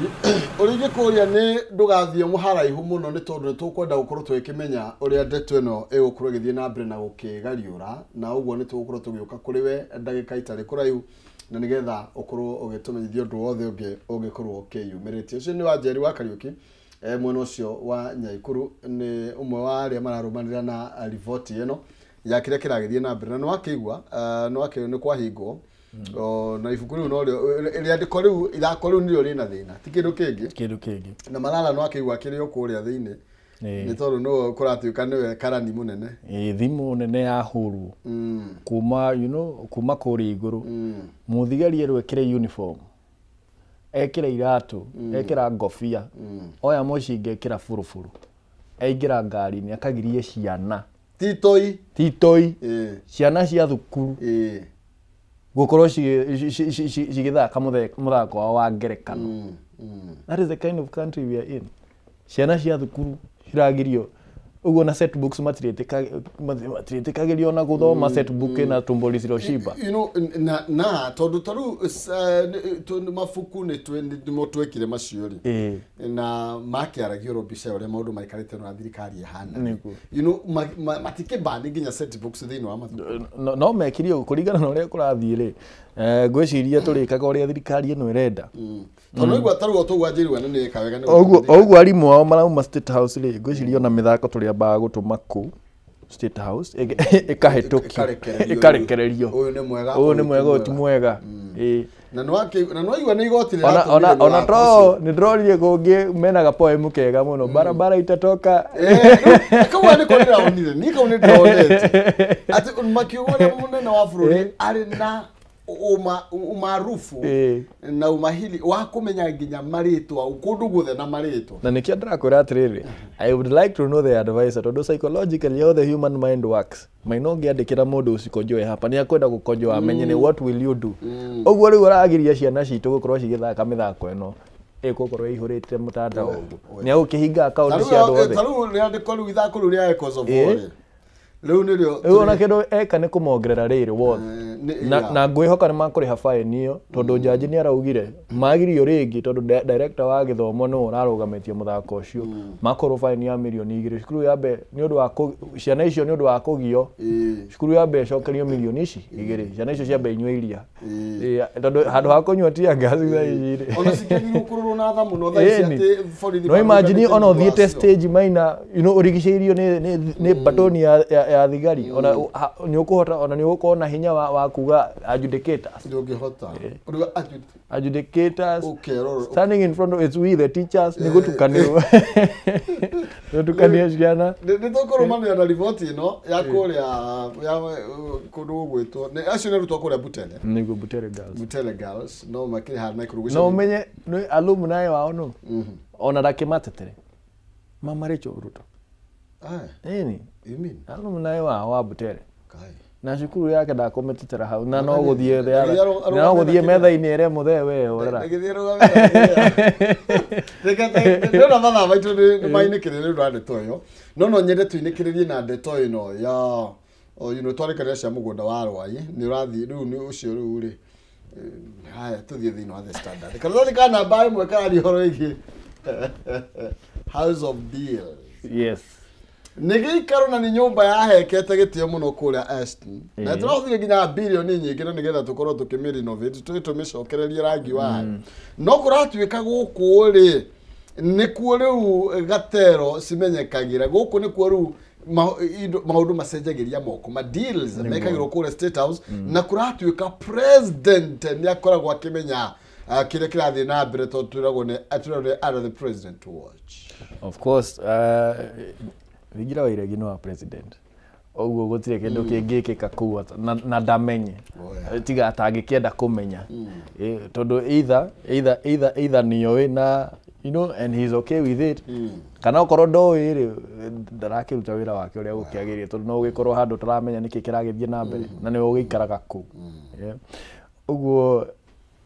urigikuria ni ndugathie muharaihu muno ni tondu tukwenda gukorwo twikimenya uria ndeto ino igukorwo githie na mbere na gukigariura na uguo ni tugukorwo tugiuka kuri we ndagika itari kuraihu na nigetha ukorwo ugitumenyithia undu wothe ungikorwo ukiyumiritie ucio ni Wanjeri wa Kariuki mwena ucio wa Nyaikuru ni umwe wa aria mararumanira na riboti ino ya kiria kiragithie na mbere na no akigwa no akigwa ni kwahingwo na ibuku riu no ria ndiko riu irakorwo riu ndio rina thina ti kindu kingi na Malala no akigwa kiri okuria thiini ni tondu no kuratuika niwe karani munene thimu nene ya huru kuma kuma kuri iguru muthigari erwekire uniform ekira iratu ekira ngofia oya mushinge ekira furufuru eingira ngari ni akagirie ciana titoi ciana cia thukuru gukorwo cigithaka muthako wa ngerekano that is the kind of country we are in ciana cia thukuru ciragirio uguo na set books matirĩtĩkagĩrio na guthoma set book na tumboli ciroshiba na tondu taru mafuku ni twekire macio ri na makiaragio robica uria maundu maikarite na thirikari ihana matikibani nginya set books thiini wa mathuku no mekirio kuringana na uria kurathii ri ngwiciria turikaga uria thirikari ino irenda tondu igwa taru otu Wanjeri wana ni kawega oguo arimu ao marauma State House ri ngwiciria na mithako turia ba gutuma ku State House ikarekererio uyu ni mwega uti mwega na no igwa ni igoti ona to ni ndrorie kungi menaga poem kega muno barabara itatoka kwa ni kwa ndaonire ni kwa ni ndaonete ati makiugora munene wa bururi ari na umaarufu na umahili wa kumenya nginya maritwa ukundu guthe na maritwa na nikia ndirakwira atiriri I would like to know the advisor tondu psychologically how the human mind works mainongi andikira mundu ucikonjoe hapa ni akwenda gukonjoa amenye ni what will you do oguo riu aragiria ciana citu gukorwo cigithaka mithako eno igukorwo ihurite mutanda uguo ni agukihinga account cia andu othe taru ni andiko riu ithako riu ria Echoes of War riu ni rio ona kindu eka ni kumongerera riri wothe na ngwihoka ni makuriha fine iyo tondu jaji ni araugire magirio ringi tondu director wa githomo no urarugamitie muthako ucio makoro fine ya milioni 2 cukuru yabe ni undu wa ciana icio ni undu wa kugio cukuru yabe cokerio milioni ici 2 ciana icio ciabe inywe iria tondu handu ha kunywa tia ngazi za ijire ona sikeni kururu na thamu no thaici ati borithi no imagine ona uthiete stage maina urigiceirio ni batoni ya thigari ona ni ukuhota ona ni ukona hinya wa kuga adjudicators ndungihota adjudicators standing in front of it's we the teachers ni gutukanirwo gutukania ciana ni tokoromano ya report ino ya kuria ya kundu gwitwo ni acio ni rutwa kuria Butere ni go Butere girls no makiri hard na kuruguca no menye no alumni wao no ona dakimatetere mama Rachel Ruto ni alumni wao wa Butere na cukuru yake ndakometetera hau na no guthie na guthie metha-ini ere muthe we urera ndona mathaa maitu ni mainikire ni ndande toyo no nyende tuinikiririe na ndeto ino ya twarikania cia mugunda wa Rwai ni urathi riu ni ucio riu ri haya tuthie thini wa The Standard kana kana bai mwe kari horo iki House of Deals yes Nigikaro na ni nyumba yahekete gitio muno kuria Aston na turathire nginya bilioni nyingi no nigetha tukorwo tukimirenovate tumicokererie rangi wa no kuratuika guku ri ni kuo riu gatero cimenyekagira guku ni kuo riu maundu macenjagiria moko ma deals mekagirwo kuria State House na kuratuika president ni akoragwo akimenya kire kirathi na mbere to turagwo ni under the president to watch of course Vigira wa iregino wa president oguo gutire kindu kingikika kuwa na ndamenye tiga atangikienda kumenya tondu either niyo na and he's okay with it kana okorwo ndowi ri ndarakiruta wira wake uria gukiagiria tondu no gikorwo handu taramenya niki kiragithie na mbere na ni ugikaraga ku oguo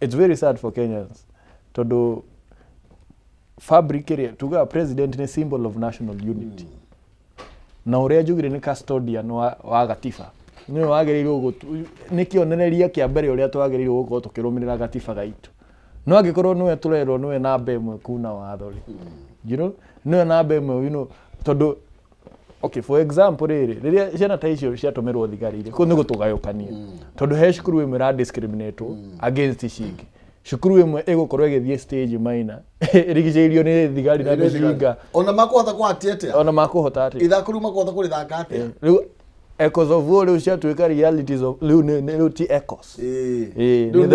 it's very sad for Kenyans tondu fabric area tuga president ni symbol of national unity na uria njugire ni custodian wa gatiba ni wagereirwo ni kionereria kia mbere uria twagereirwo gukorwo tukirumirira gatiba gaitu no angikorwo niwe turerwo niwe namba imwe kuna watho ri niwe namba imwe tondu okay for example riria ciana ta icio ciatumirwo thigari-ri ku ni gutugayukania tondu he cukuru imwe ra discriminate against icingi cukuru imwe igukorwo igithie stage maina rigiceirio ni thigari na mĩcinga ona makuhota kuhatietia ona makuhota ati ithakuru makuhota kurithaka atia riu Echoes of War riu ciatuika realities of riu ti Echoes ni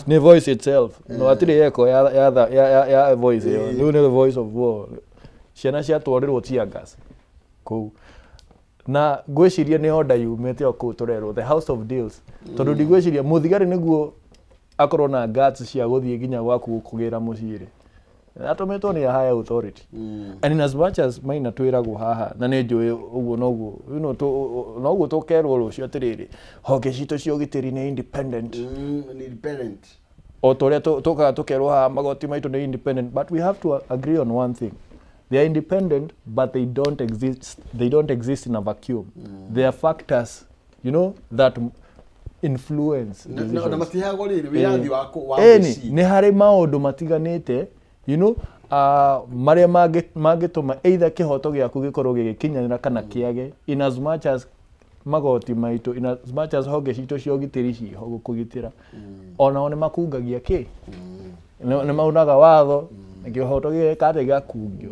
the voice itself no atiri echo ya voice riu ni the voice of war ciana ciatwarirwo tear gas ku na gwiciria ni order yumete o ku turerwo the House of Deals tondu ndigwiciria muthigari niguo akorwo na guts cia guthie ginya gwaku kugira muciri atometwo ni higher authority and in as much as maina twiragwo haha na ni njui uguo noguo tukerwo rucio atiriri honge citu cio gitiri ni independent o toria tukerwo haha magoti maitu ni independent but we have to agree on one thing. They are independent but they don't exist in a vacuum. There are factors that influence na matihago riri wiathi wa ni hari maundu matiganite maria mangituma either kihoto giaku gikorwo gikinyanira kana kiage in as much as magoti maitu in as much as honge citu cio gitiri ciho gukugitira ona one makungagia ki ni maunaga watho kihoto gikate gakungio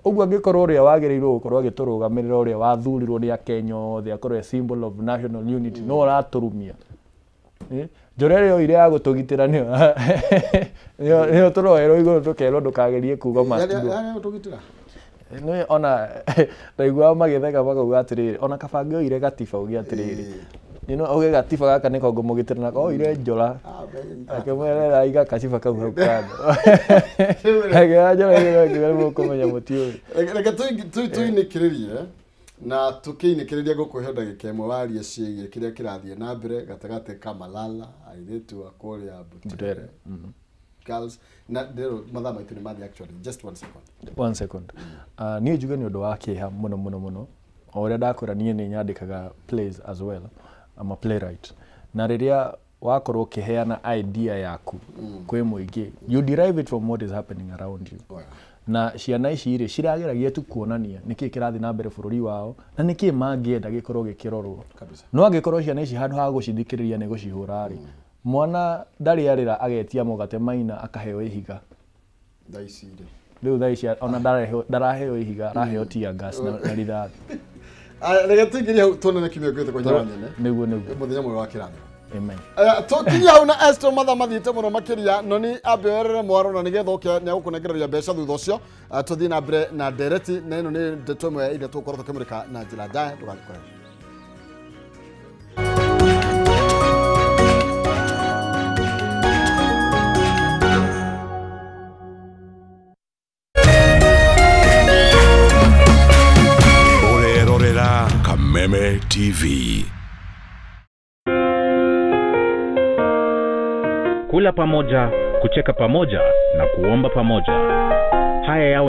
uguo angikorwo ria wagirirwo gukorwo agiturugamirira uria wathurirwo ni Kenya othe akorwo symbol of national unity no raturumia njorere yo ire ya gutugitira niyo turoerwo iguru tukerwo ndukagerie kuga mastugo yani tugitira no ona ndaigua magitheka bakauga atiriri ona kabange oire gatiba ugia atiriri oge gatiba gaka niko ngumugitira na oire njora akemwerera iga kaciba kau hau kando agajora kumenya mutio reke tuinikiririe na tukiinikiriria gukuhe ndagika imwe warie ciĩgie kiria kirathie na mbere gatagate Kamalala airetu akoria Butere girls na ndero mathaa maitu ni mathi actually just 1 second ni njuge ni undu wa kiha muno oria ndakora nie ni nyandikaga plays as well. I'm a playwright na riria wakorwo kiheana idea yaku kwi muingi you derive it from what is happening around you na ciana ici ire cirageragia tu kuonania niki kirathi na mbere bururi wao na niki mangienda gikorwo gikirorwo no angikorwo ciana ici handu ha gucithikiriria ni gucihura ri mwana ndari arira agetia mugate maina akaheo ihiga daicire riu daici ona ndaraheo ihiga araheo tia gas na rithathi reke tuingirie tuonane kimwe gwite kwa nyama nene niguo muthenya mwe wa kirathi amen tukinya hau na Esther mathaa mathiite muno makiria no ni ambeerere mwaro na nigetha uke ne gukunegereria mbeca thutha ucio tuthii na mbere na ndereti na ino ni ndeto imwe ile tukorwo tukimurika na njira njaya ndugakore Kameme TV. Kula pamoja, kucheka pamoja na kuomba pamoja. Haya yawe